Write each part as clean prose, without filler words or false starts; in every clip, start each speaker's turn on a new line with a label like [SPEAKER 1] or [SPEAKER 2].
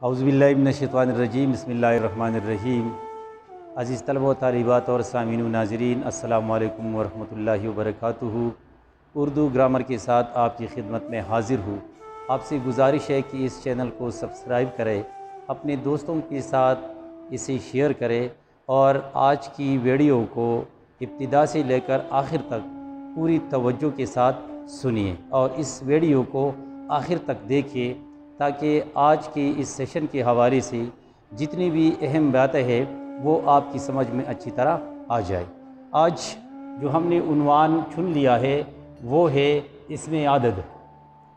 [SPEAKER 1] اعوذ باللہ من الشیطان الرجیم، بسم اللہ الرحمن الرحیم۔ عزیز طلبہ و طالبات اور سامعین و ناظرین، السلام علیکم ورحمۃ اللہ وبرکاتہ۔ اردو گرامر کے ساتھ آپ کی خدمت میں حاضر ہوں۔ آپ سے گزارش ہے کہ اس چینل کو سبسکرائب کریں، اپنے دوستوں کے ساتھ اسے شیئر کریں اور آج کی ویڈیو کو ابتدا سے لے کر آخر تک پوری توجہ کے ساتھ سنیے اور اس ویڈیو کو آخر تک دیکھیے تاکہ آج کے اس سیشن کے حوالے سے جتنی بھی اہم باتیں ہیں وہ آپ کی سمجھ میں اچھی طرح آ جائے۔ آج جو ہم نے عنوان چن لیا ہے وہ ہے اسم عدد۔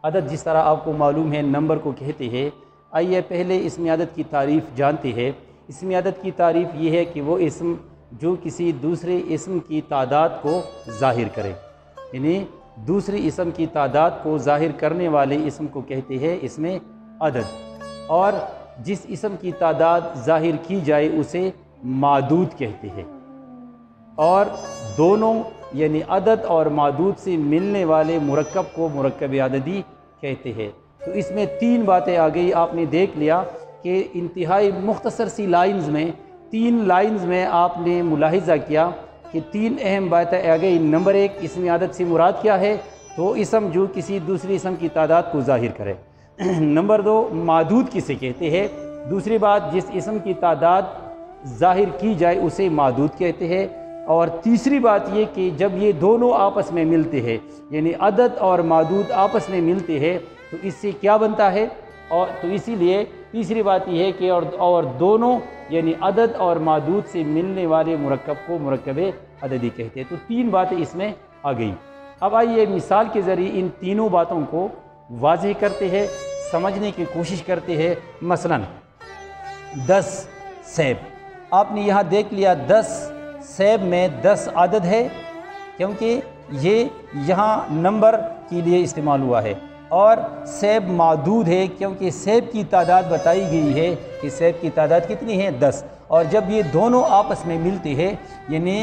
[SPEAKER 1] عدد جس طرح آپ کو معلوم ہے نمبر کو کہتے ہیں۔ آئیے پہلے اسم عدد کی تعریف جانتے ہیں۔ اسم عدد کی تعریف یہ ہے کہ وہ اسم جو کسی دوسرے اسم کی تعداد کو ظاہر کرے، یعنی دوسری اسم کی تعداد کو ظاہر کرنے والے اسم کو کہتے ہیں اسم عدد، اور جس اسم کی تعداد ظاہر کی جائے اسے معدود کہتے ہیں، اور دونوں یعنی عدد اور معدود سے ملنے والے مرکب کو مرکب عددی کہتے ہیں۔ تو اس میں تین باتیں آ گئی، آپ نے دیکھ لیا کہ انتہائی مختصر سی لائنز میں، تین لائنز میں آپ نے ملاحظہ کیا کہ تین اہم باتیں آ گئی۔ نمبر ایک، اسم عدد سے مراد کیا ہے؟ تو اسم جو کسی دوسری اسم کی تعداد کو ظاہر کرے۔ نمبر دو، معدود کسے کہتے ہیں؟ دوسری بات، جس اسم کی تعداد ظاہر کی جائے اسے معدود کہتے ہیں۔ اور تیسری بات یہ کہ جب یہ دونوں آپس میں ملتے ہیں، یعنی عدد اور معدود آپس میں ملتے ہیں، تو اس سے کیا بنتا ہے؟ اور تو اسی لیے تیسری بات یہ ہے کہ اور دونوں یعنی عدد اور معدود سے ملنے والے مرکب کو مرکب عددی کہتے ہیں۔ تو تین باتیں اس میں آ گئیں۔ اب آئیے مثال کے ذریعے ان تینوں باتوں کو واضح کرتے ہیں، سمجھنے کی کوشش کرتے ہیں۔ مثلا 10 سیب، آپ نے یہاں دیکھ لیا 10 سیب میں 10 عدد ہے کیونکہ یہ یہاں نمبر کے لیے استعمال ہوا ہے، اور سیب معدود ہے کیونکہ سیب کی تعداد بتائی گئی ہے کہ سیب کی تعداد کتنی ہے؟ 10۔ اور جب یہ دونوں آپس میں ملتے ہیں، یعنی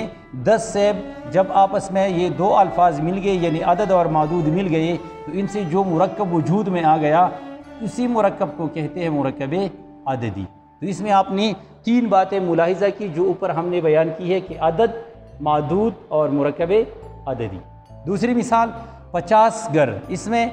[SPEAKER 1] 10 سیب جب آپس میں یہ دو الفاظ مل گئے یعنی عدد اور معدود مل گئے، تو ان سے جو مرکب وجود میں آ گیا اسی مرکب کو کہتے ہیں مرکب عددی۔ تو اس میں آپ نے تین باتیں ملاحظہ کی جو اوپر ہم نے بیان کی ہے کہ عدد، معدود اور مرکب عددی۔ دوسری مثال 50 گھر، اس میں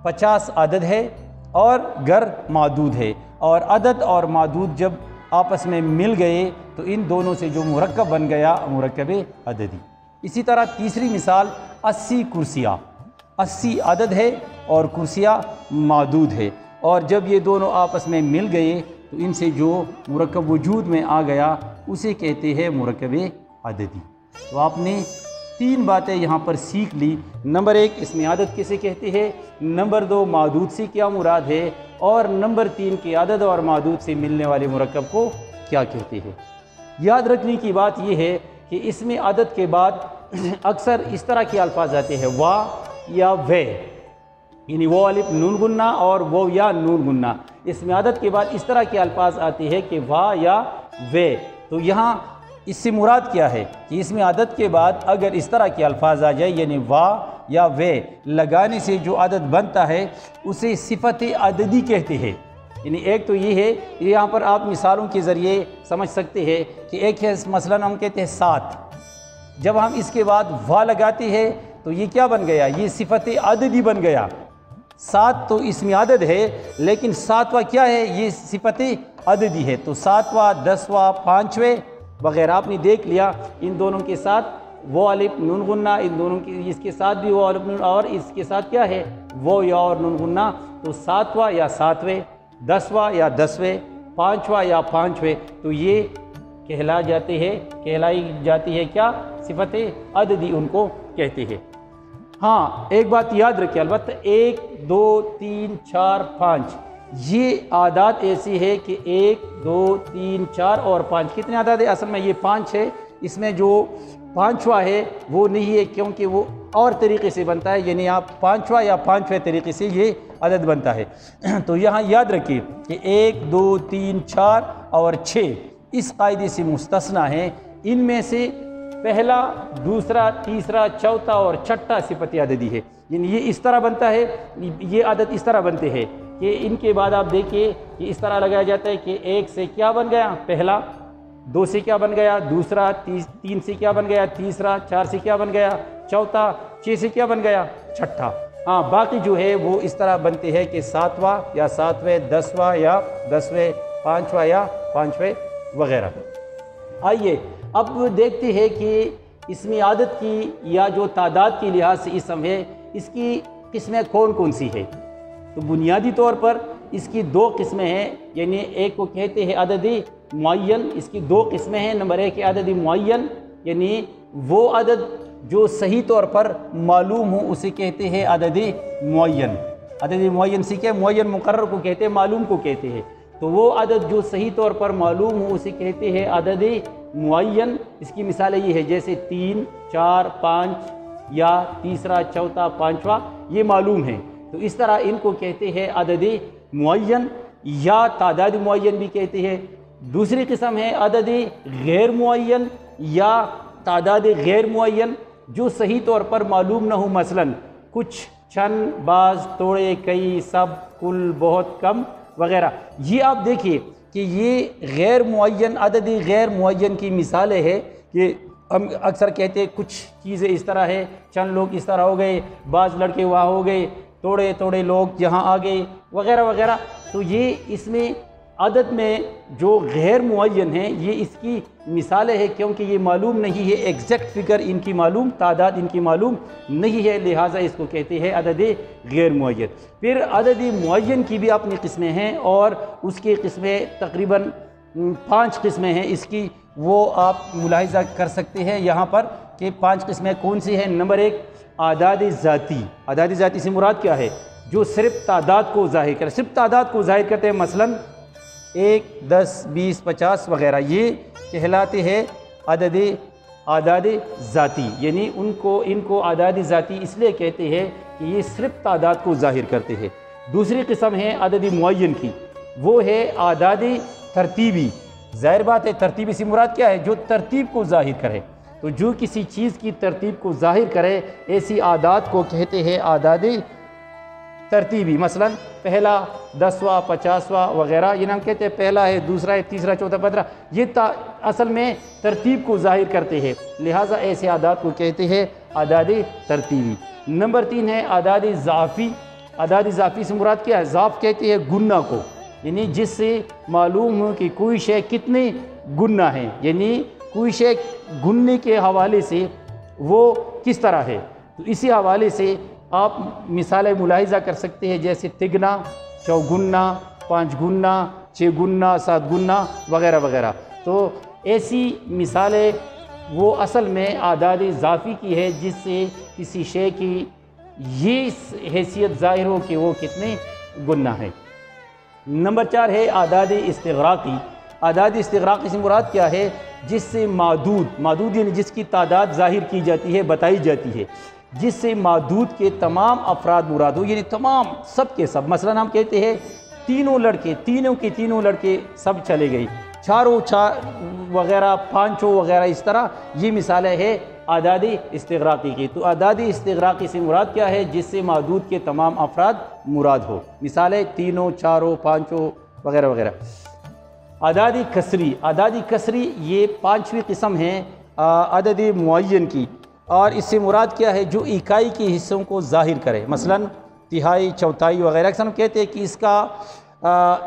[SPEAKER 1] 50 عدد ہے اور گھر معدود ہے، اور عدد اور معدود جب آپس میں مل گئے تو ان دونوں سے جو مرکب بن گیا مرکب عددی۔ اسی طرح تیسری مثال 80 کرسیاں، 80 عدد ہے اور کرسیاں معدود ہے، اور جب یہ دونوں آپس میں مل گئے تو ان سے جو مرکب وجود میں آ گیا اسے کہتے ہیں مرکب عددی۔ تو آپ نے تین باتیں یہاں پر سیکھ لی۔ نمبر ایک، اسم عدد کسے کہتے ہیں؟ نمبر دو، معدود سے کیا مراد ہے؟ اور نمبر تین کہ عدد اور معدود سے ملنے والے مرکب کو کیا کہتے ہیں؟ یاد رکھنے کی بات یہ ہے کہ اسم عدد کے بعد اکثر اس طرح کے الفاظ آتے ہیں وا یا وے، یعنی وہ الف نون گننا اور وہ یا نون گننا۔ اسم عدد کے بعد اس طرح کے الفاظ آتے ہیں کہ وا یا وے۔ تو یہاں اس سے مراد کیا ہے کہ اسم عدد کے بعد اگر اس طرح کے الفاظ آ جائے یعنی وا یا وے لگانے سے جو عدد بنتا ہے اسے صفت عددی کہتے ہیں۔ یعنی ایک تو یہ ہے، یہاں پر آپ مثالوں کے ذریعے سمجھ سکتے ہیں کہ ایک ہے مثلا ہم کہتے ہیں 7، جب ہم اس کے بعد وا لگاتے ہیں تو یہ کیا بن گیا؟ یہ صفت عددی بن گیا۔ 7 تو اسم عدد ہے لیکن 7واں کیا ہے؟ یہ صفت عددی ہے۔ تو 7واں، 10واں، 5ویں وغیرہ آپ نے دیکھ لیا، ان دونوں کے ساتھ وہ الف نون غنہ، ان دونوں کی اس کے ساتھ بھی وہ الف نون، اور اس کے ساتھ کیا ہے؟ وہ یا اور نون غنہ۔ تو 7واں یا 7ویں، 10واں یا 10ویں، 5واں یا 5ویں، تو یہ کہلائی جاتی ہے کیا؟ صفت عددی ان کو کہتے ہیں۔ ہاں ایک بات یاد رکھیں، البتہ 1 2 3 4 5 یہ اعداد ایسی ہے کہ 1 2 3 4 اور 5 کتنے اعداد ہے؟ اصل میں یہ 5 ہے، اس میں جو 5واں ہے وہ نہیں ہے کیونکہ وہ اور طریقے سے بنتا ہے، یعنی آپ 5واں یا 5ویں طریقے سے یہ عدد بنتا ہے۔ تو یہاں یاد رکھیے کہ 1 2 3 4 اور 6 اس قاعدے سے مستثنیٰ ہیں، ان میں سے پہلا، دوسرا، تیسرا، چوتھا اور چھٹا صفت عددی ہے۔ یعنی یہ اس طرح بنتا ہے، یہ عدد اس طرح بنتے ہیں کہ ان کے بعد آپ دیکھیے کہ اس طرح لگایا جاتا ہے کہ 1 سے کیا بن گیا پہلا، 2 سے کیا بن گیا دوسرا، 3 سے کیا بن گیا تیسرا، 4 سے کیا بن گیا چوتھا، 6 سے کیا بن گیا چھٹا۔ ہاں باقی جو ہے وہ اس طرح بنتے ہیں کہ 7واں یا 7ویں، 10واں یا 10ویں، 5واں یا 5ویں وغیرہ۔ آئیے اب دیکھتے ہیں کہ اسمی عدد کی یا جو تعداد کے لحاظ سے اسم ہے اس کی قسمیں کون کون سی ہے۔ تو بنیادی طور پر اس کی 2 قسمیں ہیں، یعنی ایک کو کہتے ہیں عدد معین، اس کی 2 قسمیں ہیں۔ نمبر 1 عدد معین، یعنی وہ عدد جو صحیح طور پر معلوم ہو اسے کہتے ہیں عدد معین۔ عدد معین سے کیا، معین مقرر کو کہتے ہیں، معلوم کو کہتے ہیں۔ تو وہ عدد جو صحیح طور پر معلوم ہو اسے کہتے ہیں عدد معین۔ اس کی مثالیں یہ ہے جیسے 3، 4، 5 یا تیسرا، چوتھا، 5واں، یہ معلوم ہیں، تو اس طرح ان کو کہتے ہیں عدد معین یا تعداد معین بھی کہتے ہیں۔ دوسری قسم ہے عدد غیر معین یا تعداد غیر معین، جو صحیح طور پر معلوم نہ ہو، مثلا کچھ، چند، بعض، تھوڑے، کئی، سب، کل، بہت، کم وغیرہ۔ یہ آپ دیکھیے کہ یہ غیر معین، عدد غیر معین کی مثالیں ہے کہ ہم اکثر کہتے ہیں کچھ چیزیں اس طرح ہے، چند لوگ اس طرح ہو گئے، بعض لڑکے وہاں ہو گئے، تھوڑے لوگ یہاں آ گئے وغیرہ وغیرہ۔ تو یہ اس میں عدد میں جو غیر معین ہیں یہ اس کی مثالیں ہیں، کیونکہ یہ معلوم نہیں ہے، ایگزیکٹ فگر ان کی معلوم، تعداد ان کی معلوم نہیں ہے، لہٰذا اس کو کہتے ہیں عدد غیر معین۔ پھر عدد معین کی بھی اپنی قسمیں ہیں اور اس کی قسمیں تقریباً 5 قسمیں ہیں اس کی، وہ آپ ملاحظہ کر سکتے ہیں یہاں پر کہ 5 قسمیں کون سی ہیں۔ نمبر 1 اعداد ذاتی۔ اعداد ذاتی سے مراد کیا ہے؟ جو صرف تعداد کو ظاہر کرے، صرف تعداد کو ظاہر کرتے ہیں، مثلاً 1، 10، 20، 50 وغیرہ، یہ کہلاتے ہیں اعداد ذاتی، یعنی ان کو اعداد ذاتی اس لیے کہتے ہیں کہ یہ صرف تعداد کو ظاہر کرتے ہیں۔ دوسری قسم ہے عدد معین کی، وہ ہے اعداد ترتیبی۔ ظاہر بات ہے ترتیبی سے مراد کیا ہے؟ جو ترتیب کو ظاہر کرے، تو جو کسی چیز کی ترتیب کو ظاہر کرے ایسی اعداد کو کہتے ہیں اعداد ترتیبی۔ مثلا پہلا، 10واں، 50واں وغیرہ، یہ ہم کہتے ہیں پہلا ہے، دوسرا ہے، تیسرا، چوتھا، 15، یہ اصل میں ترتیب کو ظاہر کرتے ہیں، لہٰذا ایسے اعداد کو کہتے ہیں اعداد ترتیبی۔ نمبر 3 ہے اعداد اضافی۔ اعداد اضافی سے مراد کیا ہے؟ اضاف کہتے ہیں گنا کو، یعنی جس سے معلوم ہو کہ کوئی شے کتنے گنا ہے، یعنی کوئی شے گننے کے حوالے سے وہ کس طرح ہے۔ تو اسی حوالے سے آپ مثالیں ملاحظہ کر سکتے ہیں جیسے تگنا، چوگنا، 5 گنا، 6 گنا، 7 گنا وغیرہ وغیرہ۔ تو ایسی مثالیں وہ اصل میں اعداد اضافی کی ہے جس سے کسی شے کی یہ حیثیت ظاہر ہو کہ وہ کتنے گنا ہے۔ نمبر 4 ہے اعداد استغراقی۔ اعداد استغراقی سے مراد کیا ہے؟ جس سے معدود یعنی جس کی تعداد ظاہر کی جاتی ہے، بتائی جاتی ہے، جس سے معدود کے تمام افراد مراد ہو، یعنی تمام سب کے سب۔ مثلا ہم کہتے ہیں تینوں لڑکے سب چلے گئے، چاروں وغیرہ، 5 وغیرہ، اس طرح یہ مثالیں ہے اعداد استغراقی کی۔ تو اعداد استغراقی سے مراد کیا ہے؟ جس سے معدود کے تمام افراد مراد ہو، مثالیں 3، 4، 5 وغیرہ وغیرہ۔ اعداد کسری۔ اعداد کسری یہ 5ویں قسم ہے عدد معین کی، اور اس سے مراد کیا ہے؟ جو اکائی کے حصوں کو ظاہر کرے، مثلا تہائی، چوتھائی وغیرہ۔ اکثر ہم کہتے ہیں کہ اس کا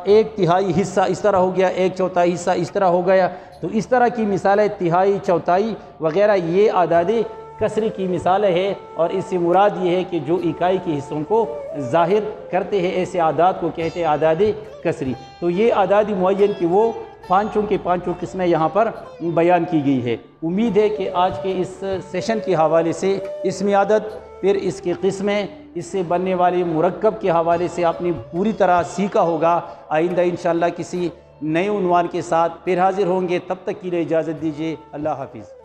[SPEAKER 1] 1/3 حصہ اس طرح ہو گیا، 1/4 حصہ اس طرح ہو گیا، تو اس طرح کی مثالیں تہائی، چوتھائی وغیرہ یہ اعداد کسری کی مثالیں ہے، اور اس سے مراد یہ ہے کہ جو اکائی کے حصوں کو ظاہر کرتے ہیں ایسے اعداد کو کہتے ہیں اعداد کسری۔ تو یہ اعداد معین کی وہ 5 قسمیں یہاں پر بیان کی گئی ہے۔ امید ہے کہ آج کے اس سیشن کے حوالے سے اسمی عدد، پھر اس کی قسمیں، اس سے بننے والے مرکب کے حوالے سے آپ نے پوری طرح سیکھا ہوگا۔ آئندہ انشاءاللہ کسی نئے عنوان کے ساتھ پھر حاضر ہوں گے، تب تک کے لیے اجازت دیجیے۔ اللہ حافظ۔